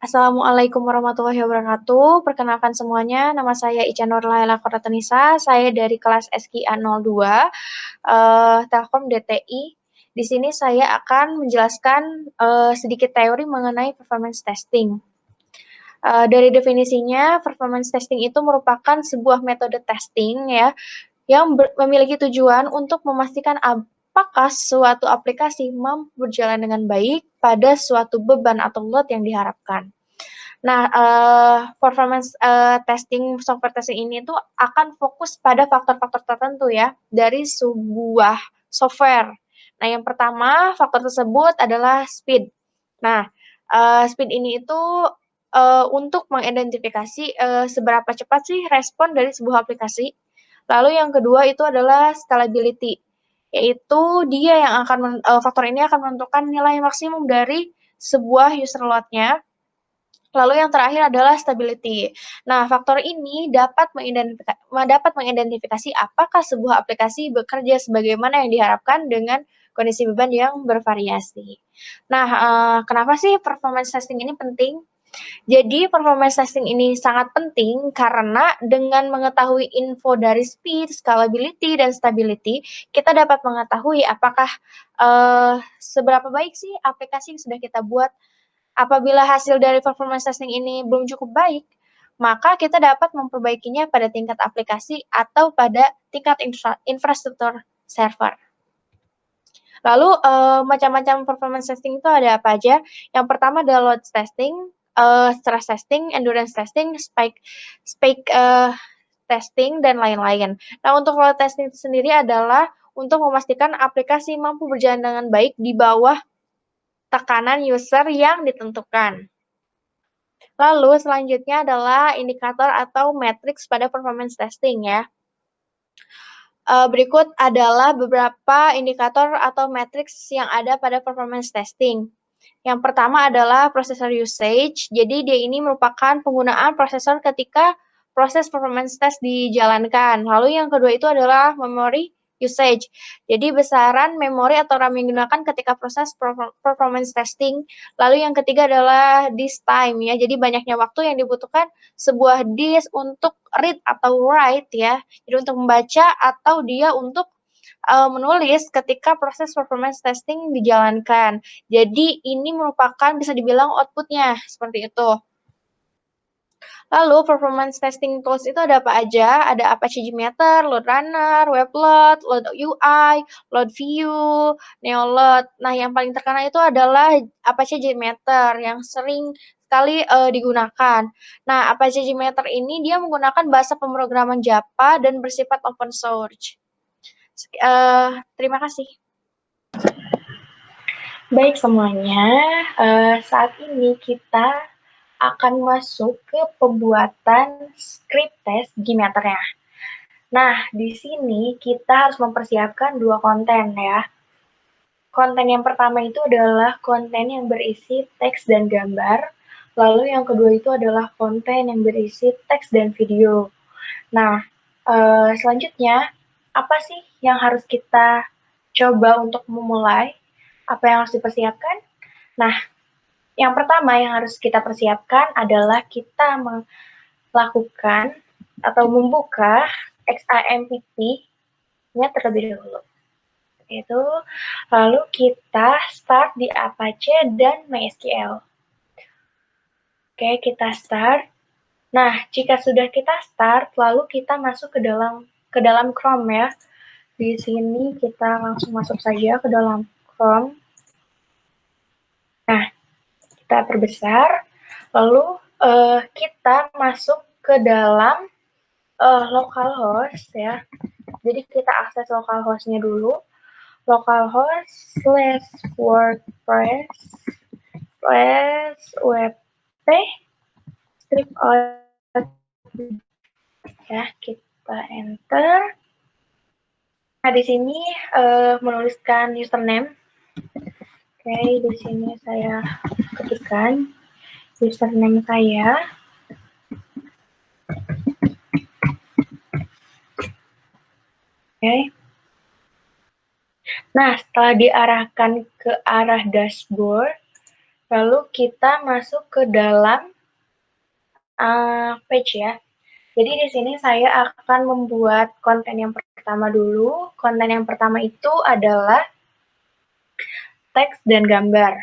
Assalamualaikum warahmatullahi wabarakatuh. Perkenalkan semuanya, nama saya Ica Nurlaila Koratanisa. Saya dari kelas SKA 02, Telkom DTI. Di sini saya akan menjelaskan sedikit teori mengenai performance testing. Dari definisinya, performance testing itu merupakan sebuah metode testing ya yang memiliki tujuan untuk memastikan apakah suatu aplikasi mampu berjalan dengan baik pada suatu beban atau load yang diharapkan. Nah, performance testing, software testing ini tuh akan fokus pada faktor-faktor tertentu ya dari sebuah software. Nah, yang pertama faktor tersebut adalah speed. Nah, speed ini itu untuk mengidentifikasi seberapa cepat sih respon dari sebuah aplikasi. Lalu yang kedua itu adalah scalability, yaitu dia yang akan faktor ini akan menentukan nilai maksimum dari sebuah user load-nya. Lalu yang terakhir adalah stability. Nah, faktor ini dapat mengidentifikasi apakah sebuah aplikasi bekerja sebagaimana yang diharapkan dengan kondisi beban yang bervariasi. Nah, kenapa sih performance testing ini penting? Jadi, performance testing ini sangat penting karena dengan mengetahui info dari speed, scalability, dan stability, kita dapat mengetahui apakah seberapa baik sih aplikasi yang sudah kita buat. Apabila hasil dari performance testing ini belum cukup baik, maka kita dapat memperbaikinya pada tingkat aplikasi atau pada tingkat infrastruktur server. Lalu macam-macam performance testing itu ada apa aja? Yang pertama adalah load testing, stress testing, endurance testing, spike testing, dan lain-lain. Nah, untuk load testing itu sendiri adalah untuk memastikan aplikasi mampu berjalan dengan baik di bawah tekanan user yang ditentukan. Lalu selanjutnya adalah indikator atau matriks pada performance testing ya. Berikut adalah beberapa indikator atau matriks yang ada pada performance testing. Yang pertama adalah processor usage. Jadi dia ini merupakan penggunaan prosesor ketika proses performance test dijalankan. Lalu yang kedua itu adalah memory usage. Jadi besaran memori atau RAM yang digunakan ketika proses performance testing. Lalu yang ketiga adalah disk time ya. Jadi banyaknya waktu yang dibutuhkan sebuah disk untuk read atau write ya. Jadi untuk membaca atau dia untuk menulis ketika proses performance testing dijalankan. Jadi ini merupakan bisa dibilang outputnya seperti itu. Lalu performance testing tools itu ada apa aja? Ada Apache JMeter, Load Runner, WebLoad, Load UI, Load View, Neoload. Nah, yang paling terkenal itu adalah Apache JMeter yang sering sekali digunakan. Nah, Apache JMeter ini dia menggunakan bahasa pemrograman Java dan bersifat open source. Terima kasih. Baik semuanya, saat ini kita akan masuk ke pembuatan script test Gmeter-nya. Nah, di sini kita harus mempersiapkan dua konten ya. Konten yang pertama itu adalah konten yang berisi teks dan gambar, lalu yang kedua itu adalah konten yang berisi teks dan video. Nah, selanjutnya, apa sih yang harus kita coba untuk memulai? Apa yang harus dipersiapkan? Nah, yang pertama yang harus kita persiapkan adalah kita melakukan atau membuka XAMPP-nya terlebih dahulu. Itu lalu kita start di Apache dan MySQL. Oke, kita start. Nah, jika sudah kita start, lalu kita masuk ke dalam Chrome ya. Di sini kita langsung masuk saja ke dalam Chrome. Nah, kita perbesar, lalu kita masuk ke dalam localhost ya. Jadi kita akses localhost-nya dulu. localhost/wordpress/wp strip out ya, kita enter. Nah, di sini menuliskan username. Oke, di sini saya ketikkan username saya. Oke. Nah, setelah diarahkan ke arah dashboard, Lalu kita masuk ke dalam page ya. Jadi di sini saya akan membuat konten yang pertama dulu. Konten yang pertama itu adalah teks dan gambar.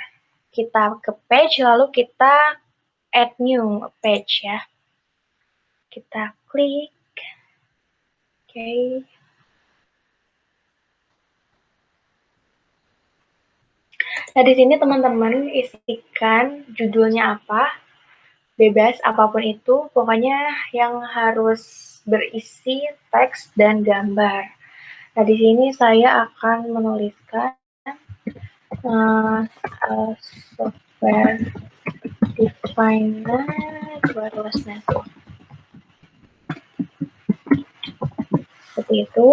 Kita ke page, lalu kita add new page ya. Kita klik. Oke. Nah, di sini teman-teman isikan judulnya apa, bebas apapun itu, pokoknya yang harus berisi teks dan gambar. Nah, di sini saya akan menuliskan software defined wireless network. Seperti itu.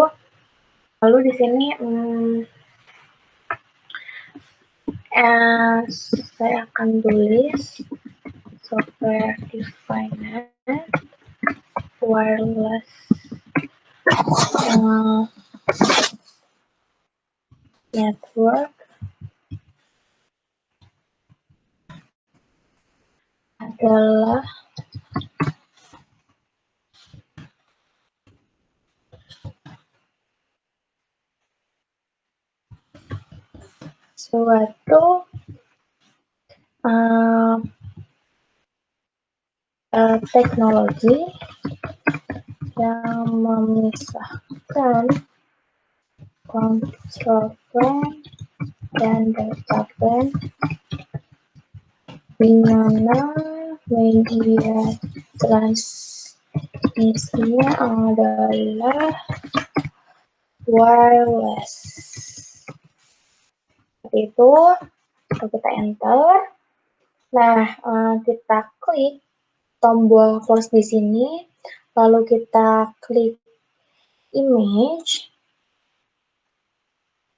Lalu di sini saya akan tulis software defined wireless network adalah suatu teknologi yang memisahkan control plane dan data plane, di mana media transmisinya adalah wireless. Seperti itu, kita enter. Nah, kita klik tombol plus di sini, lalu kita klik image,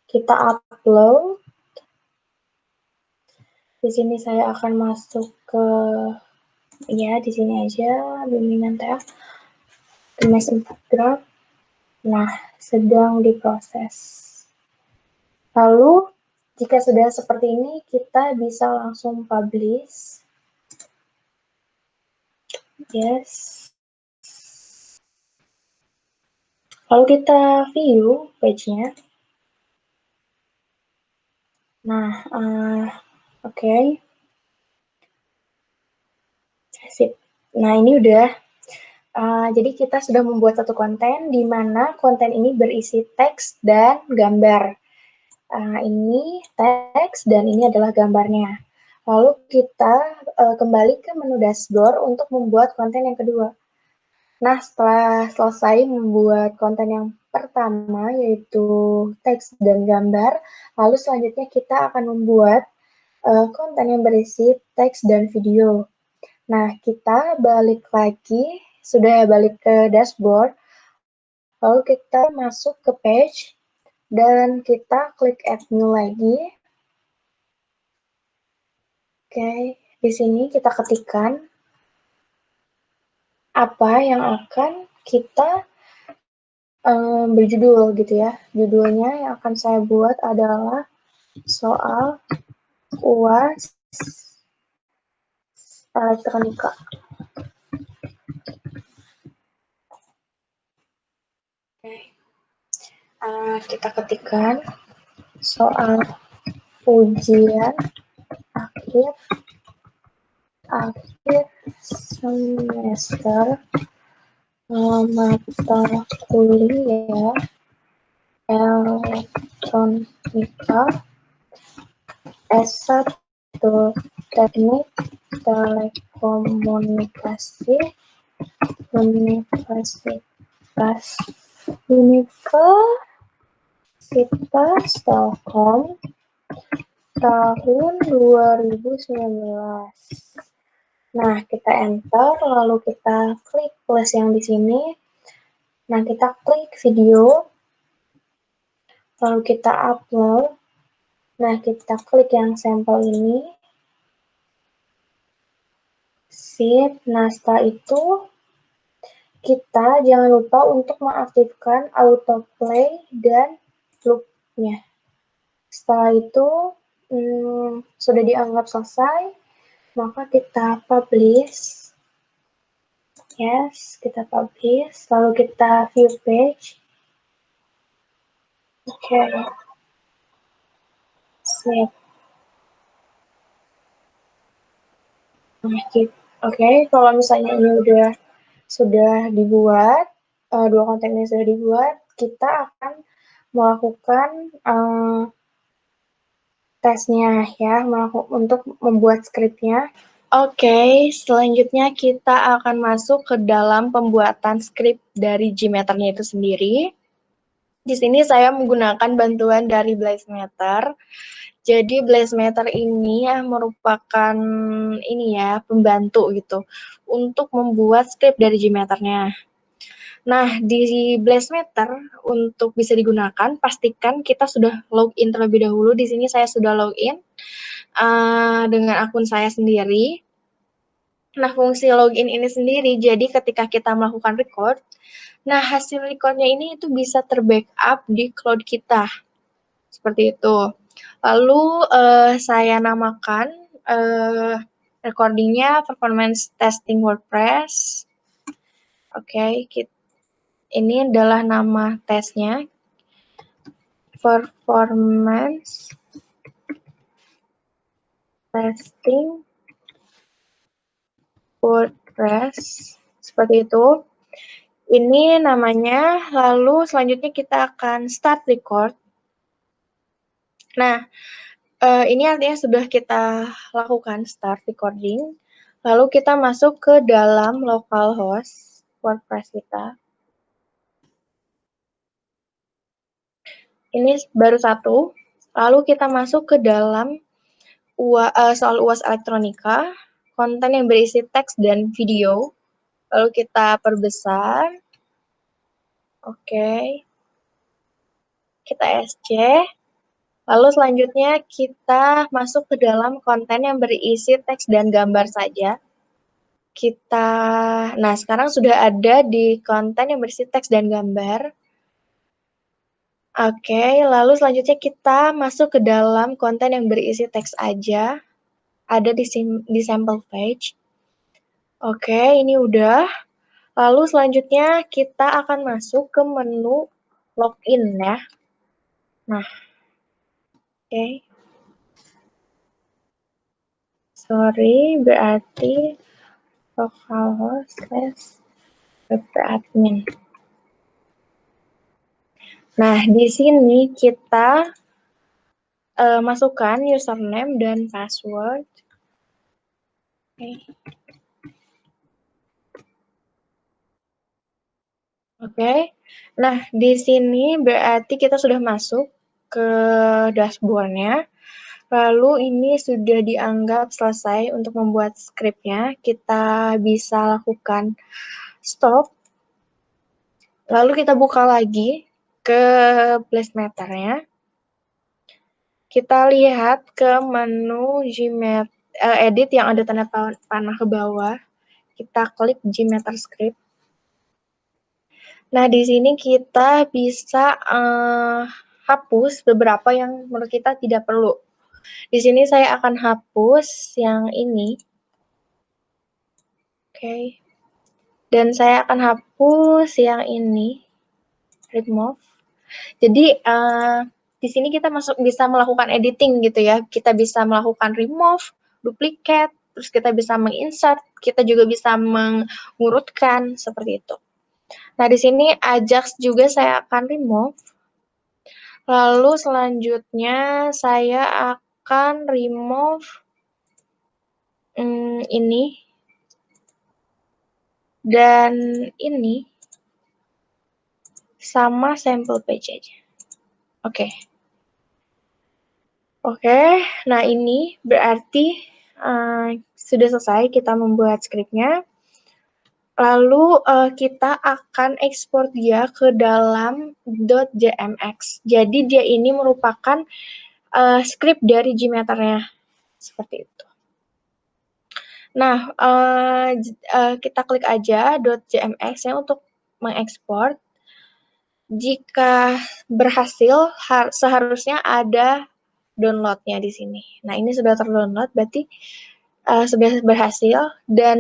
kita upload. Di sini saya akan masuk ke di sini aja bimbingan TA Gemes 4 Graph. Nah, sedang diproses. Lalu jika sudah seperti ini, kita bisa langsung publish. Yes. Lalu kita view page-nya. Nah, oke. Sip. Nah, ini udah. Jadi kita sudah membuat satu konten, di mana konten ini berisi teks dan gambar. Ini teks dan ini adalah gambarnya. Lalu kita kembali ke menu dashboard untuk membuat konten yang kedua. Nah, setelah selesai membuat konten yang pertama, yaitu teks dan gambar, lalu selanjutnya kita akan membuat konten yang berisi teks dan video. Nah, kita balik lagi, sudah balik ke dashboard, lalu kita masuk ke page, dan kita klik add new lagi. Oke, di sini kita ketikkan apa yang akan kita berjudul gitu ya. Judulnya yang akan saya buat adalah soal UAS elektronika. Kita ketikkan soal ujian akhir semester mata kuliah elektronika S1 Teknik Telekomunikasi Universitas Telkom tahun 2019. Nah, kita enter, lalu kita klik plus yang di sini. Nah, kita klik video, lalu kita upload. Nah, kita klik yang sampel ini. Sip. Nah, setelah itu kita jangan lupa untuk mengaktifkan autoplay dan loop-nya. Setelah itu sudah dianggap selesai, maka kita publish. Yes, kita publish, lalu kita view page. Oke, sip. Oke, kalau misalnya ini sudah dibuat, dua konten ini sudah dibuat, kita akan melakukan tesnya ya, untuk membuat skripnya. Oke, selanjutnya kita akan masuk ke dalam pembuatan skrip dari Gmeter-nya itu sendiri. Di sini saya menggunakan bantuan dari Blazemeter. Jadi Blazemeter ini merupakan pembantu gitu untuk membuat skrip dari Gmeter-nya. Nah, di Blazemeter untuk bisa digunakan, pastikan kita sudah login terlebih dahulu. Di sini saya sudah login dengan akun saya sendiri. Nah, fungsi login ini sendiri, jadi ketika kita melakukan record, nah hasil recordnya ini itu bisa terbackup di cloud kita. Seperti itu. Lalu saya namakan recordingnya performance testing WordPress. Oke, ini adalah nama tesnya. Performance testing WordPress. Seperti itu. Ini namanya, lalu selanjutnya kita akan start record. Nah, ini artinya sudah kita lakukan start recording, lalu kita masuk ke dalam localhost WordPress kita. Ini baru satu, lalu kita masuk ke dalam soal UAS Elektronika, konten yang berisi teks dan video, lalu kita perbesar. Oke. Kita SC. Lalu selanjutnya kita masuk ke dalam konten yang berisi teks dan gambar saja. Nah sekarang sudah ada di konten yang berisi teks dan gambar. Oke, lalu selanjutnya kita masuk ke dalam konten yang berisi teks aja. Ada di sample page. Oke, ini udah. Lalu selanjutnya kita akan masuk ke menu login ya. Nah, oke. Sorry, berarti localhost /wp-admin. Nah, di sini kita masukkan username dan password. Oke. Nah, di sini berarti kita sudah masuk ke dashboard-nya. Lalu ini sudah dianggap selesai untuk membuat skripnya. Kita bisa lakukan stop. Lalu kita buka lagi ke Blazemeter-nya. Kita lihat ke menu edit yang ada tanda panah ke bawah. Kita klik Gmeter script. Nah, di sini kita bisa hapus beberapa yang menurut kita tidak perlu. Di sini saya akan hapus yang ini. Oke. Dan saya akan hapus yang ini. Remove. Jadi, di sini kita bisa melakukan editing gitu ya. Kita bisa melakukan remove, duplicate, terus kita bisa menginsert, kita juga bisa mengurutkan seperti itu. Nah, di sini Ajax juga saya akan remove. Lalu selanjutnya saya akan remove ini dan ini sama sample page aja. Oke. Oke, nah ini berarti sudah selesai kita membuat skripnya. Lalu kita akan ekspor dia ke dalam .jmx. Jadi dia ini merupakan skrip dari Gmeter-nya. Seperti itu. Nah, kita klik aja .jmx-nya untuk mengekspor. Jika berhasil, seharusnya ada downloadnya di sini. Nah, ini sudah terdownload, berarti sudah berhasil. Dan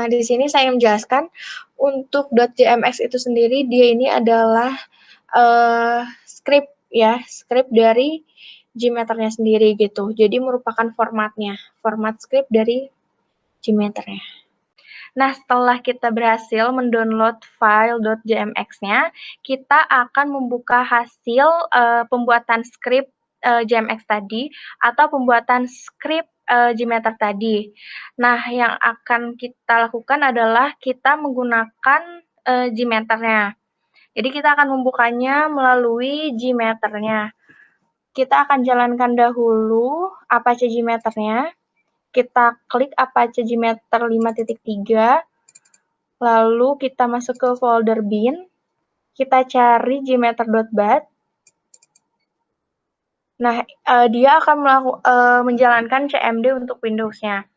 di sini saya menjelaskan untuk .jmx itu sendiri, dia ini adalah script ya, script dari Gmeter-nya sendiri gitu. Jadi merupakan formatnya, format script dari Gmeter-nya. Nah, setelah kita berhasil mendownload file .jmx-nya, kita akan membuka hasil pembuatan script JMX tadi atau pembuatan script Gmeter tadi. Nah, yang akan kita lakukan adalah kita menggunakan Gmeter-nya. Jadi kita akan membukanya melalui Gmeter-nya. Kita akan jalankan dahulu Apache Gmeter-nya. Kita klik Apache Gmeter 5.3, lalu kita masuk ke folder bin, kita cari gmeter.bat. Nah, dia akan menjalankan CMD untuk Windows-nya.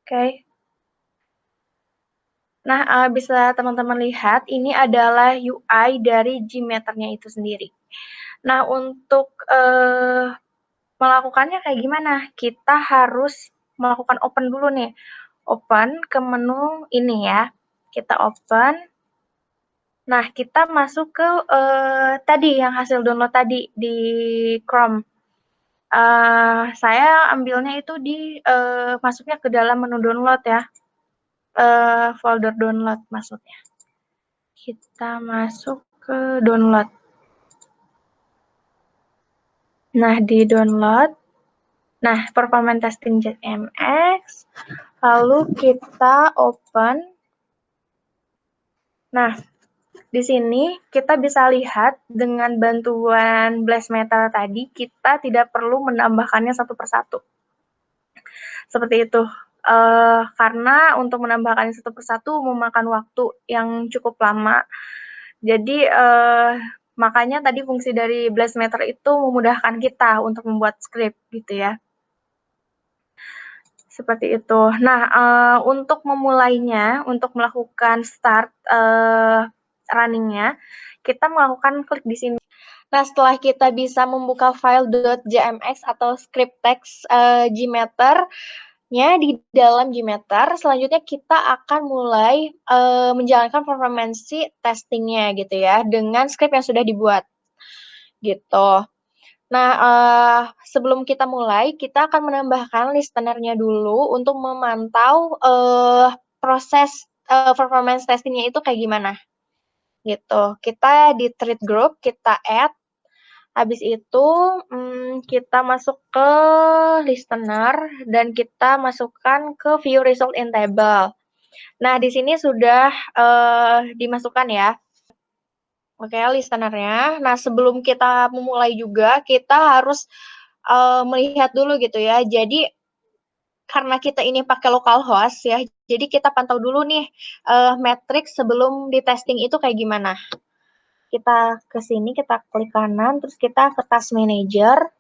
Oke. Nah, bisa teman-teman lihat, ini adalah UI dari Gmeter-nya itu sendiri. Nah, untuk melakukannya kayak gimana? Kita harus melakukan open dulu nih. Open ke menu ini ya. Kita open. Nah, kita masuk ke tadi yang hasil download tadi di Chrome. Saya ambilnya itu di masuknya ke dalam menu download ya. Folder download maksudnya. Kita masuk ke download. Nah, di download. Nah, performance testing JMX. Lalu kita open. Nah, di sini kita bisa lihat dengan bantuan Blast Metal tadi, kita tidak perlu menambahkannya satu persatu. Seperti itu. Karena untuk menambahkannya satu persatu memakan waktu yang cukup lama. Jadi, makanya tadi fungsi dari Blast Metal itu memudahkan kita untuk membuat script gitu ya. Seperti itu. Nah, untuk memulainya, untuk melakukan start running-nya, kita melakukan klik di sini. Nah, setelah kita bisa membuka file .jmx atau script text Gmeter-nya di dalam Gmeter, selanjutnya kita akan mulai menjalankan performance testing-nya gitu ya, dengan script yang sudah dibuat. Gitu. Nah, sebelum kita mulai, kita akan menambahkan listener-nya dulu untuk memantau proses performance testing-nya itu kayak gimana. Gitu. Kita di thread group, kita add. Habis itu kita masuk ke listener dan kita masukkan ke view result in table. Nah, di sini sudah dimasukkan ya. Oke, listener-nya. Nah, sebelum kita memulai juga, kita harus melihat dulu gitu ya. Jadi, karena kita ini pakai localhost ya, jadi kita pantau dulu nih matrix sebelum di testing itu kayak gimana. Kita ke sini, kita klik kanan, terus kita ke Task Manager,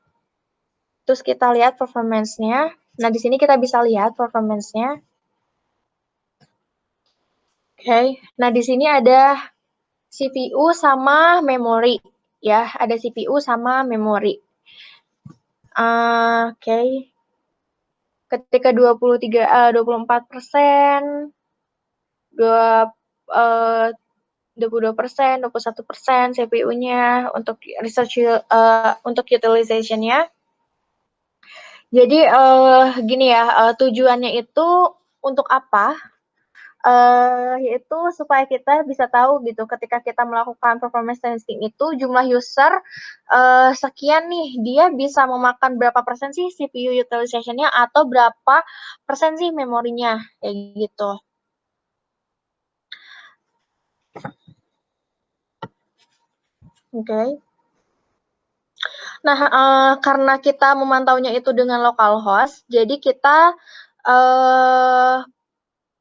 terus kita lihat performance-nya. Nah, di sini kita bisa lihat performance-nya. Oke, nah di sini ada CPU sama memori ya, ada CPU sama memori. Oke. Ketika 24%, 22%, 21% CPU-nya untuk research untuk utilization-nya. Jadi gini ya, tujuannya itu untuk apa? Yaitu supaya kita bisa tahu gitu ketika kita melakukan performance testing itu jumlah user sekian nih, dia bisa memakan berapa persen sih CPU utilization-nya atau berapa persen sih memorinya, kayak gitu. Oke. Nah, karena kita memantaunya itu dengan localhost, jadi kita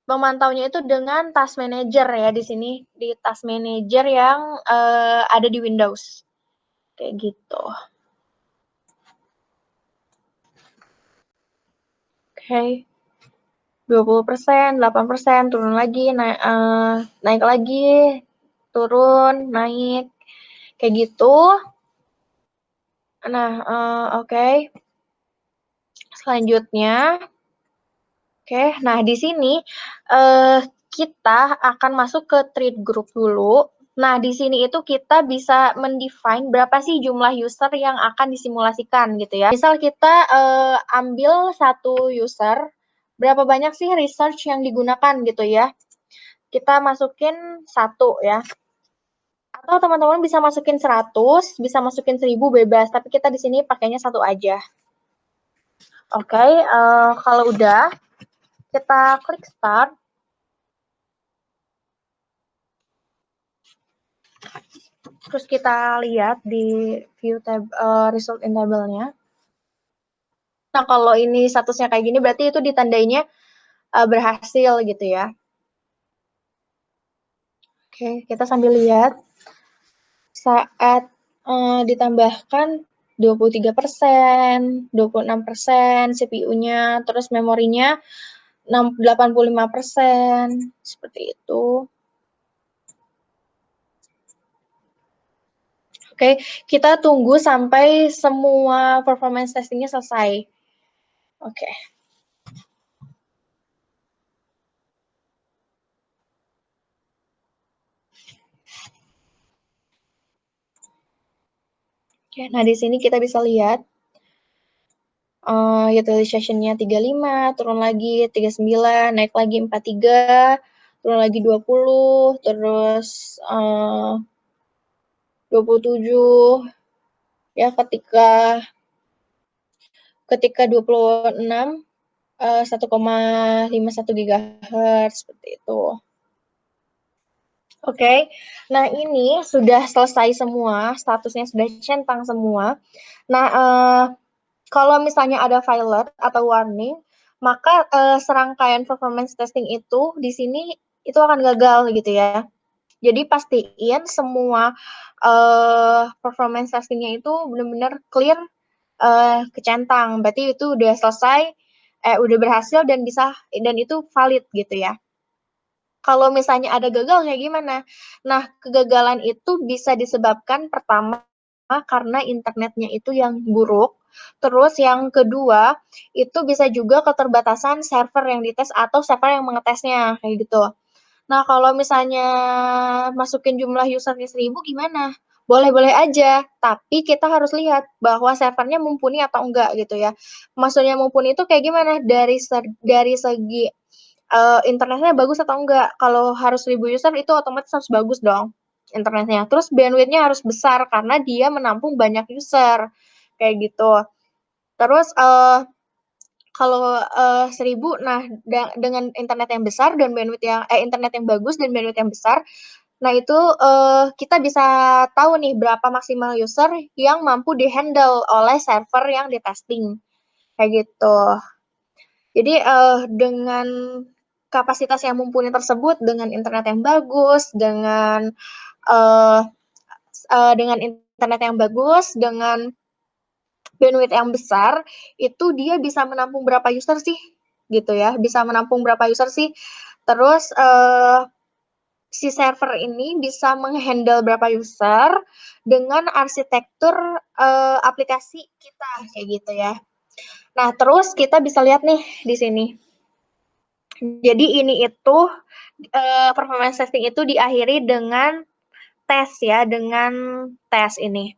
memantaunya itu dengan Task Manager ya di sini, di Task Manager yang ada di Windows. Kayak gitu. Oke. 20%, 8%, turun lagi, naik lagi, turun, naik. Kayak gitu. Nah, oke. Selanjutnya, oke. Nah, di sini kita akan masuk ke trade group dulu. Nah, di sini itu kita bisa mendefine berapa sih jumlah user yang akan disimulasikan gitu ya. Misal kita ambil satu user, berapa banyak sih research yang digunakan gitu ya. Kita masukin 1 ya. Atau teman-teman bisa masukin 100, bisa masukin 1000 bebas, tapi kita di sini pakainya 1 aja. Oke, kalau udah, kita klik start. Terus kita lihat di view tab, result in table-nya. Nah, kalau ini statusnya kayak gini, berarti itu ditandainya berhasil gitu ya. Oke, kita sambil lihat. Saat ditambahkan 23%, 26% CPU-nya, terus memorinya 85%, seperti itu. Oke, kita tunggu sampai semua performance testingnya selesai. Oke. Oke, nah di sini kita bisa lihat utilization-nya 35, turun lagi 39, naik lagi 43, turun lagi 20, terus 27, ya ketika 26, 1,51 GHz, seperti itu. Oke, nah ini sudah selesai semua, statusnya sudah centang semua. Nah, kalau misalnya ada failure atau warning, maka serangkaian performance testing itu di sini itu akan gagal gitu ya. Jadi pastiin semua performance testingnya itu benar-benar clear, kecentang. Berarti itu udah selesai, udah berhasil dan itu valid gitu ya. Kalau misalnya ada gagal kayak gimana? Nah, kegagalan itu bisa disebabkan pertama karena internetnya itu yang buruk, terus yang kedua itu bisa juga keterbatasan server yang dites atau server yang mengetesnya, kayak gitu. Nah, kalau misalnya masukin jumlah usernya 1000 gimana? Boleh-boleh aja, tapi kita harus lihat bahwa servernya mumpuni atau enggak gitu ya. Maksudnya mumpuni itu kayak gimana? Dari segi internetnya bagus atau enggak. Kalau harus 1000 user itu otomatis harus bagus dong internetnya. Terus bandwidth-nya harus besar karena dia menampung banyak user, kayak gitu. Terus kalau 1000, nah dengan internet yang besar dan internet yang bagus dan bandwidth yang besar, nah itu kita bisa tahu nih berapa maksimal user yang mampu di-handle oleh server yang di-testing, kayak gitu. Jadi dengan kapasitas yang mumpuni tersebut, dengan internet yang bagus, uh, dengan internet yang bagus, dengan bandwidth yang besar, itu dia bisa menampung berapa user sih, gitu ya. Bisa menampung berapa user sih. Terus si server ini bisa menghandle berapa user dengan arsitektur aplikasi kita, kayak gitu ya. Nah, terus kita bisa lihat nih di sini. Jadi ini itu performance testing itu diakhiri dengan tes ya, dengan tes ini.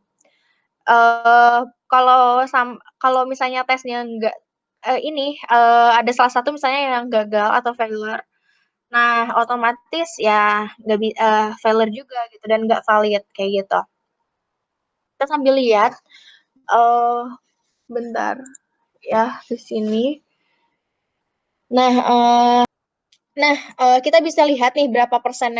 Kalau misalnya tesnya nggak ada salah satu misalnya yang gagal atau failure, nah otomatis ya failure juga gitu dan nggak valid kayak gitu. Kita sambil lihat, bentar ya di sini. Nah, kita bisa lihat nih berapa persen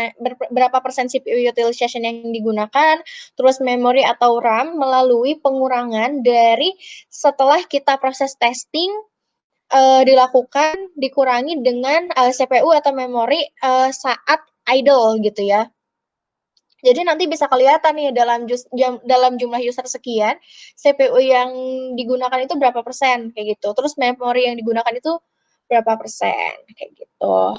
CPU utilization yang digunakan, terus memori atau RAM melalui pengurangan dari setelah kita proses testing dilakukan dikurangi dengan CPU atau memori saat idle gitu ya. Jadi nanti bisa kelihatan nih dalam jumlah user sekian, CPU yang digunakan itu berapa persen kayak gitu. Terus memori yang digunakan itu berapa persen kayak gitu.